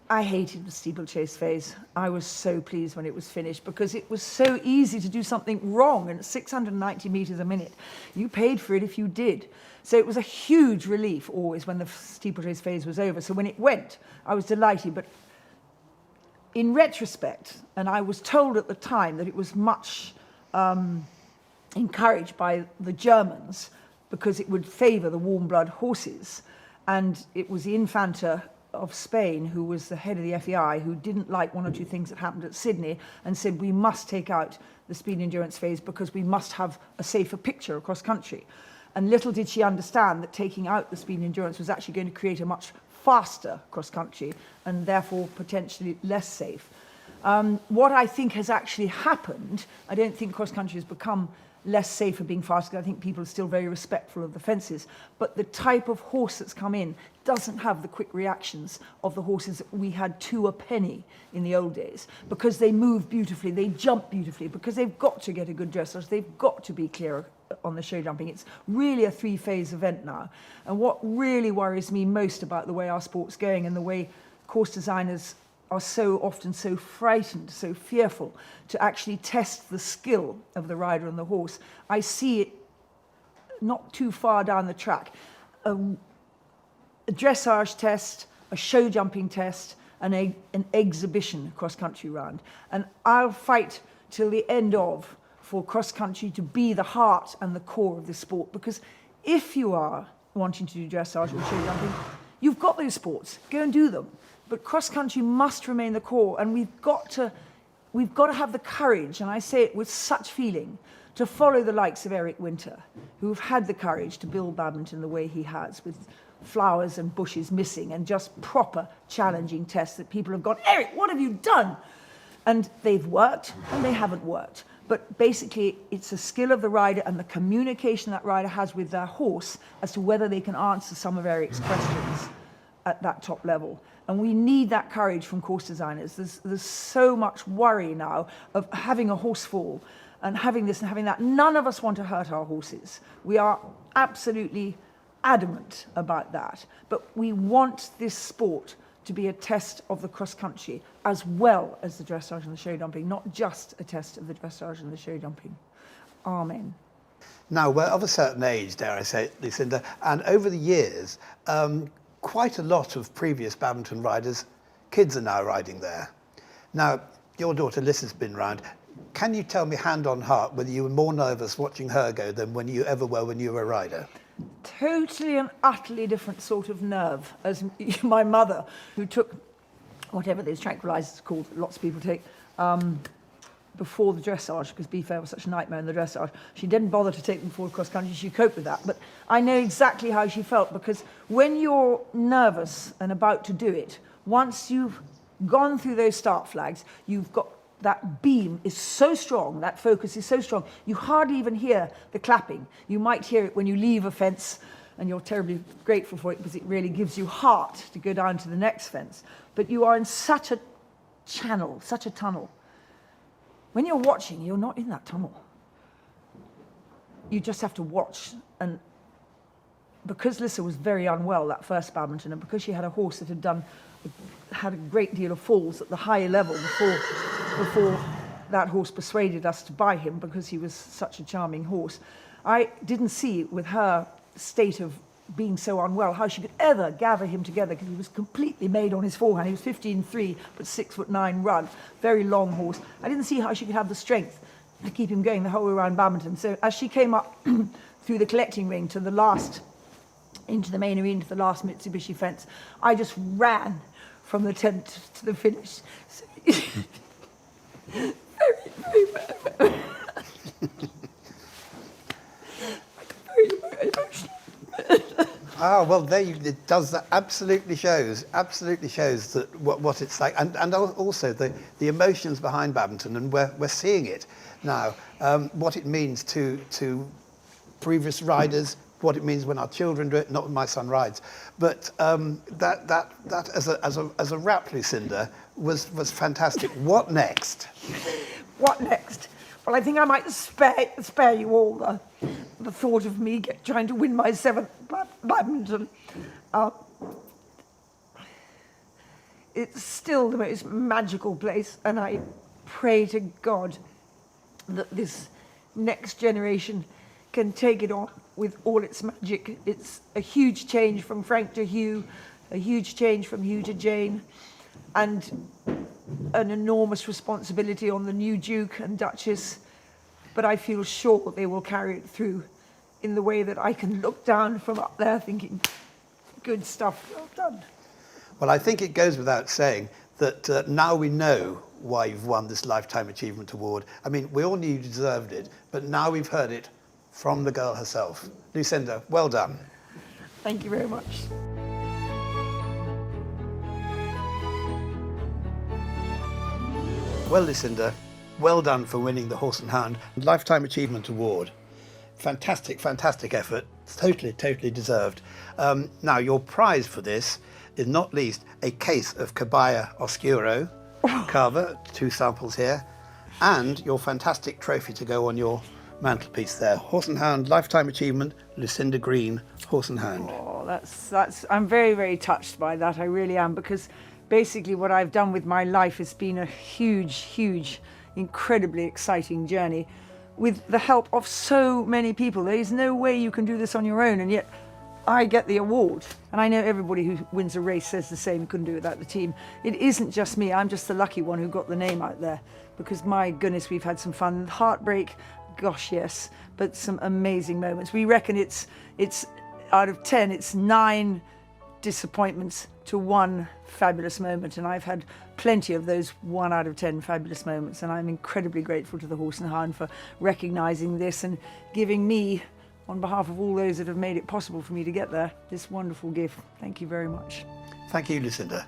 I hated the steeplechase phase. I was so pleased when it was finished, because it was so easy to do something wrong, and at 690 metres a minute, you paid for it if you did. So it was a huge relief always when the steeplechase phase was over. So when it went, I was delighted. But in retrospect, and I was told at the time that it was much encouraged by the Germans because it would favour the warm blood horses, and it was the Infanta of Spain, who was the head of the FEI, who didn't like one or two things that happened at Sydney, and said we must take out the speed endurance phase because we must have a safer picture across country. And little did she understand that taking out the speed endurance was actually going to create a much faster cross country and therefore potentially less safe. What I think has actually happened, I don't think cross country has become less safe for being faster. I think people are still very respectful of the fences, but the type of horse that's come in doesn't have the quick reactions of the horses that we had to a penny in the old days, because they move beautifully, they jump beautifully, because they've got to get a good dressage, they've got to be clear on the show jumping. It's really a three-phase event now. And what really worries me most about the way our sport's going and the way course designers are so often so frightened, so fearful to actually test the skill of the rider and the horse. I see it not too far down the track. A dressage test, a show jumping test, and an exhibition cross-country round. And I'll fight till the end for cross-country to be the heart and the core of the sport, because if you are wanting to do dressage or show jumping, you've got those sports, go and do them. But cross-country must remain the core, and we've got to have the courage, and I say it with such feeling, to follow the likes of Eric Winter, who've had the courage to build Babington the way he has, with flowers and bushes missing, and just proper challenging tests that people have gone, Eric, what have you done? And they've worked, and they haven't worked. But basically, it's a skill of the rider and the communication that rider has with their horse as to whether they can answer some of Eric's questions at that top level. And we need that courage from course designers. There's so much worry now of having a horse fall and having this and having that. None of us want to hurt our horses. We are absolutely adamant about that. But we want this sport to be a test of the cross country as well as the dressage and the show jumping, not just a test of the dressage and the show jumping. Amen. Now, we're of a certain age, dare I say, Lucinda, and over the years, quite a lot of previous Badminton riders, kids are now riding there. Now, your daughter Liz has been round. Can you tell me hand on heart whether you were more nervous watching her go than when you ever were when you were a rider? Totally and utterly different sort of nerve as my mother, who took whatever those tranquilizers are called, lots of people take, before the dressage, because be fair was such a nightmare in the dressage. She didn't bother to take them forward cross country. She coped with that. But I know exactly how she felt, because when you're nervous and about to do it, once you've gone through those start flags, you've got that beam is so strong, that focus is so strong, you hardly even hear the clapping. You might hear it when you leave a fence, and you're terribly grateful for it because it really gives you heart to go down to the next fence. But you are in such a channel, such a tunnel. When you're watching, you're not in that tunnel. You just have to watch. And because Lissa was very unwell that first Badminton, and because she had a horse that had a great deal of falls at the higher level before that horse persuaded us to buy him, because he was such a charming horse, I didn't see with her state of being so unwell how she could ever gather him together, because he was completely made on his forehand. He was 15.3 but 6'9" rug, very long horse. I didn't see how she could have the strength to keep him going the whole way around Badminton. So as she came up through the collecting ring to the last, into the main arena, to the last Mitsubishi fence, I just ran from the tent to the finish. Very, very very emotional. Ah, well, there you, it does that. Absolutely shows that what it's like, and also the emotions behind Babington, and we're seeing it now. What it means to previous riders, what it means when our children do it. Not when my son rides, but that as a wrap, Lucinda, was fantastic. What next? What next? Well, I think I might spare you all the thought of me trying to win my 7th Badminton. It's still the most magical place, and I pray to God that this next generation can take it on with all its magic. It's a huge change from Frank to Hugh, a huge change from Hugh to Jane, and an enormous responsibility on the new Duke and Duchess, but I feel sure they will carry it through in the way that I can look down from up there thinking, good stuff, well done. Well, I think it goes without saying that now we know why you've won this Lifetime Achievement Award. I mean, we all knew you deserved it, but now we've heard it from the girl herself. Lucinda, well done. Thank you very much. Well, Lucinda, well done for winning the Horse and Hound Lifetime Achievement Award. Fantastic, fantastic effort. It's totally deserved. Now, your prize for this is not least a case of Cabaya Oscuro Cava, 2 samples here, and your fantastic trophy to go on your mantelpiece there. Horse and Hound Lifetime Achievement, Lucinda Green, Horse and Hound. Oh, that's. I'm very touched by that. I really am, because basically what I've done with my life has been a huge, incredibly exciting journey with the help of so many people. There is no way you can do this on your own, and yet I get the award. And I know everybody who wins a race says the same, couldn't do it without the team. It isn't just me, I'm just the lucky one who got the name out there, because my goodness, we've had some fun. Heartbreak, gosh yes, but some amazing moments. We reckon it's out of 10, it's 9 disappointments to 1 fabulous moment, and I've had plenty of those 1 out of 10 fabulous moments, and I'm incredibly grateful to the Horse and Hound for recognising this and giving me, on behalf of all those that have made it possible for me to get there, this wonderful gift. Thank you very much. Thank you, Lucinda.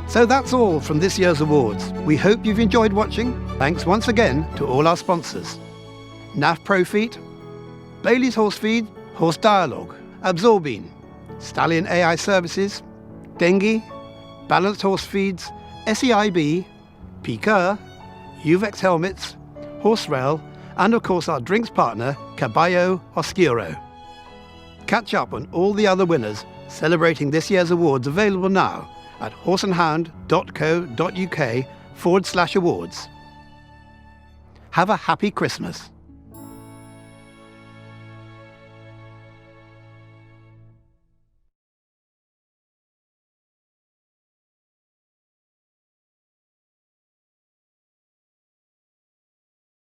So that's all from this year's awards. We hope you've enjoyed watching. Thanks once again to all our sponsors: NAF Pro Feet, Bailey's Horse Feed, Horse Dialogue, Absorbine, Stallion AI Services, Dengue, Balanced Horse Feeds, SEIB, Piqueur, Uvex Helmets, Horse Rail, and of course our drinks partner, Caballo Oscuro. Catch up on all the other winners celebrating this year's awards, available now at horseandhound.co.uk/awards. Have a happy Christmas.